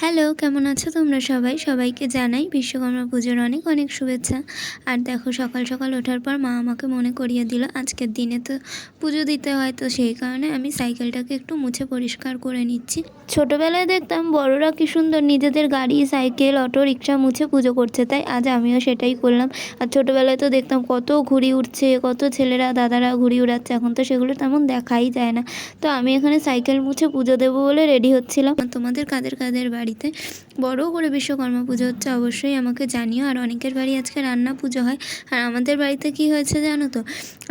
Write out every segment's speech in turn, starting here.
Hello, কেমন আছো তোমরা সবাই? সবাইকে জানাই বিশ্বকর্মা পুজোর অনেক অনেক শুভেচ্ছা। আর দেখো সকাল সকাল ওঠার পর মা আমাকে মনে করিয়ে দিল আজকের দিনে তো পুজো দিতে হয়, তো সেই কারণে আমি সাইকেলটাকে একটু মুছে পরিষ্কার করে নিচ্ছি। ছোটোবেলায় দেখতাম বড়রা কী সুন্দর নিজেদের গাড়ি, সাইকেল, অটো রিক্সা মুছে পুজো করছে, তাই আজ আমিও সেটাই করলাম। আর ছোটোবেলায় তো দেখতাম কত ঘুড়ি উঠছে, কত ছেলেরা দাদারা ঘুড়ি উড়াচ্ছে, এখন তো সেগুলো তেমন দেখাই যায় না। তো আমি এখানে সাইকেল মুছে পুজো দেবো বলে রেডি হচ্ছিলাম। তোমাদের কাদের কাদের বাড়িতে বড় করে বিশ্বকর্মা পুজো হচ্ছে অবশ্যই আমাকে জানিও। আর অনেকের বাড়ি আজকে রান্না পুজো হয়। আর আমাদের বাড়িতে কি হয়েছে জানো তো,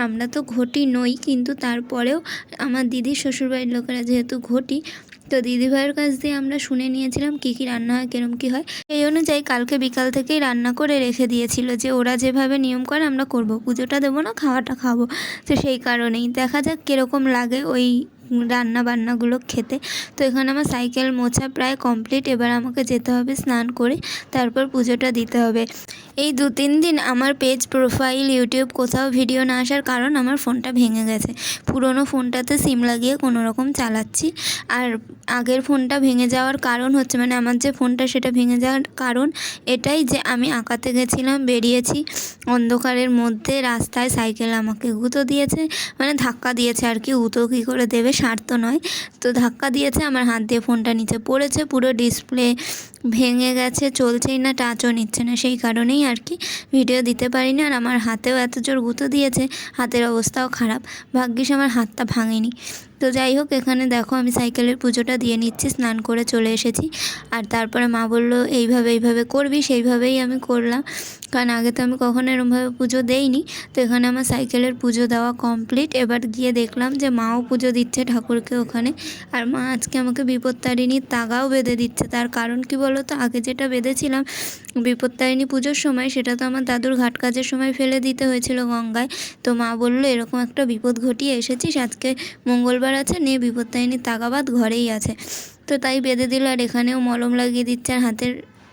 আমরা তো ঘটি নই, কিন্তু তারপরেও আমার দিদির শ্বশুরবাড়ির লোকেরা যেহেতু ঘটি, তো দিদিভাইয়ের কাছ দিয়ে আমরা শুনে নিয়েছিলাম কী কী রান্না হয়, কীরকম কী হয়। এই অনুযায়ী কালকে বিকাল থেকেই রান্না করে রেখে দিয়েছিল যে ওরা যেভাবে নিয়ম করে আমরা করব, পুজোটা দেবো না, খাওয়াটা খাবো। তো সেই কারণেই দেখা যাক কীরকম লাগে ওই রান্না বান্নাগুলো খেতে। তো এখানে আমার সাইকেল মোছা প্রায় কমপ্লিট, এবার আমাকে যেতে হবে স্নান করে, তারপর পুজোটা দিতে হবে। এই 2-3 দিন আমার পেজ, প্রোফাইল, ইউটিউব কোথাও ভিডিও না আসার কারণ আমার ফোনটা ভেঙে গেছে। পুরনো ফোনটাতে সিম লাগিয়ে কোনো রকম চালাচ্ছি। আর আগের ফোনটা ভেঙে যাওয়ার কারণ হচ্ছে, মানে আমার যে ফোনটা সেটা ভেঙে যাওয়ার কারণ এটাই যে আমি আঁকাতে গেছিলাম, বেরিয়েছি অন্ধকারের মধ্যে রাস্তায়, সাইকেল আমাকে গুঁতো দিয়েছে, মানে ধাক্কা দিয়েছে আর কি, উতো কী করে দেবে, স্বার্থ নয়। তো ধাক্কা দিয়েছে, আমার হাত দিয়ে ফোনটা নিচে পড়েছে, পুরো ডিসপ্লে ভেঙে গেছে, চলছেই না, টাচও নিচ্ছে না। সেই কারণেই আর কি ভিডিও দিতে পারিনি। আর আমার হাতেও এত জোর গুঁতো দিয়েছে, হাতের অবস্থাও খারাপ, ভাগ্যিস আমার হাতটা ভাঙেনি। তো যাই হোক, এখানে দেখো আমি সাইকেলের পুজোটা দিয়ে নিচ্ছি, স্নান করে চলে এসেছি। আর তারপরে মা বললো এইভাবে করবি, সেইভাবেই আমি করলাম, কারণ আগে তো আমি কখনো এরমভাবে পুজো দেইনি। তো এখানে আমার সাইকেলের পুজো দেওয়া কমপ্লিট। এবার গিয়ে দেখলাম যে মাও পুজো দিচ্ছে ঠাকুরকে ওখানে। আর মা আজকে আমাকে বিপত্তারিণীর তাগাও বেঁধে দিচ্ছে। তার কারণ কি বলো তো, আগে যেটা বেঁধেছিলাম বিপত্তারিণী পুজোর সময়, সেটা তো আমার দাদুর ঘাট কাজের সময় ফেলে দিতে হয়েছিল গঙ্গায়। তো মা বললো এরকম একটা বিপদ ঘটিয়ে এসেছিস, আজকে মঙ্গলবার আছে, নিয়ে বিপত্তারিণীর তাগাবাদ ঘরেই আছে। তো তাই বেঁধে দিল। আর এখানেও মলম লাগিয়ে দিচ্ছে, আর হাতের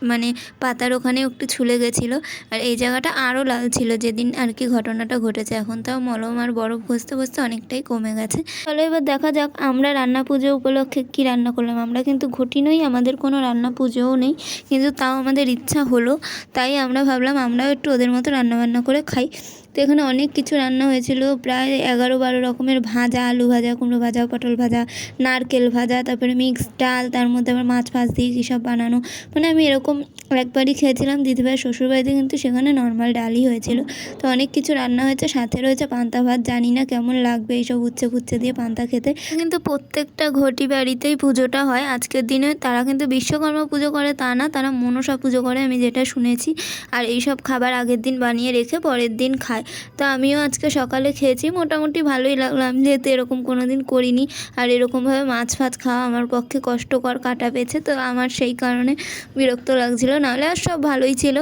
মানে পাতার ওখানে একটু ছুলে গেছিলো, আর এই জায়গাটা আরও লাল ছিল যেদিন আর কি ঘটনাটা ঘটেছে। এখন তাও মলম আর বরফ ঘষতে ঘষতে অনেকটাই কমে গেছে। চলো এবার দেখা যাক আমরা রান্না পুজো উপলক্ষে কী রান্না করলাম। আমরা কিন্তু ঘটি নই, আমাদের কোনো রান্না পুজোও নেই, কিন্তু তাও আমাদের ইচ্ছা হলো, তাই আমরা ভাবলাম আমরাও একটু ওদের মতো রান্নাবান্না করে খাই। তো এখানে অনেক কিছু রান্না হয়েছিল, প্রায় 11-12 রকমের ভাজা, আলু ভাজা, কুমড়ো ভাজা, পটল ভাজা, নারকেল ভাজা, তারপরে মিক্সড ডাল, তার মধ্যে আবার মাছ ফাছ দিয়ে কী সব বানানো। মানে আমি এরকম একবারই খেয়েছিলাম দিদিভাইয়ের শ্বশুরবাড়িতে, কিন্তু সেখানে নর্মাল ডালই হয়েছিল। তো অনেক কিছু রান্না হয়েছে, সাথে রয়েছে পান্তা ভাত। জানি না কেমন লাগবে এইসব উচ্ছে ফুচ্ছে দিয়ে পান্তা খেতে। কিন্তু প্রত্যেকটা ঘটি বাড়িতেই পুজোটা হয় আজকের দিনে। তারা কিন্তু বিশ্বকর্মা পুজো করে তা না, তারা মনসা পুজো করে, আমি যেটা শুনেছি। আর এইসব খাবার আগের দিন বানিয়ে রেখে পরের দিন খায়। তো আমিও আজকে সকালে খেয়েছি, মোটামুটি ভালোই লাগলো, আমি যেহেতু এরকম কোনো দিন করিনি। আর এরকমভাবে মাছ ফাছ খাওয়া আমার পক্ষে কষ্টকর, কাটা পেয়েছে, তো আমার সেই কারণে বিরক্ত লাগছিল। নাহলে আর সব ভালোই ছিল,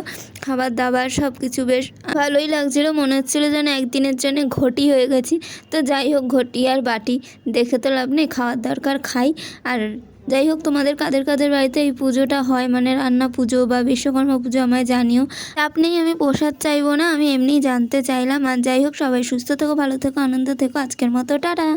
খাবার দাবার সব কিছু বেশ ভালোই লাগছিলো। মনে হচ্ছিলো যেন একদিনের জন্য ঘটি হয়ে গেছি। তো যাই হোক, ঘটি আর বাটি দেখে তো লাভ নেই, খাওয়ার দরকার খাই। আর যাই হোক, তোমাদের কাদের কাদের বাড়িতে এই পুজোটা হয়, মানে রান্না পুজো বা বিশ্বকর্মা পুজো, আমায় জানিও। আপনি, আমি প্রসাদ চাইবো না, আমি এমনিই জানতে চাইলাম। আর যাই হোক, সবাই সুস্থ থেকো, ভালো থেকো, আনন্দ থেকো। আজকের মতো টাটা।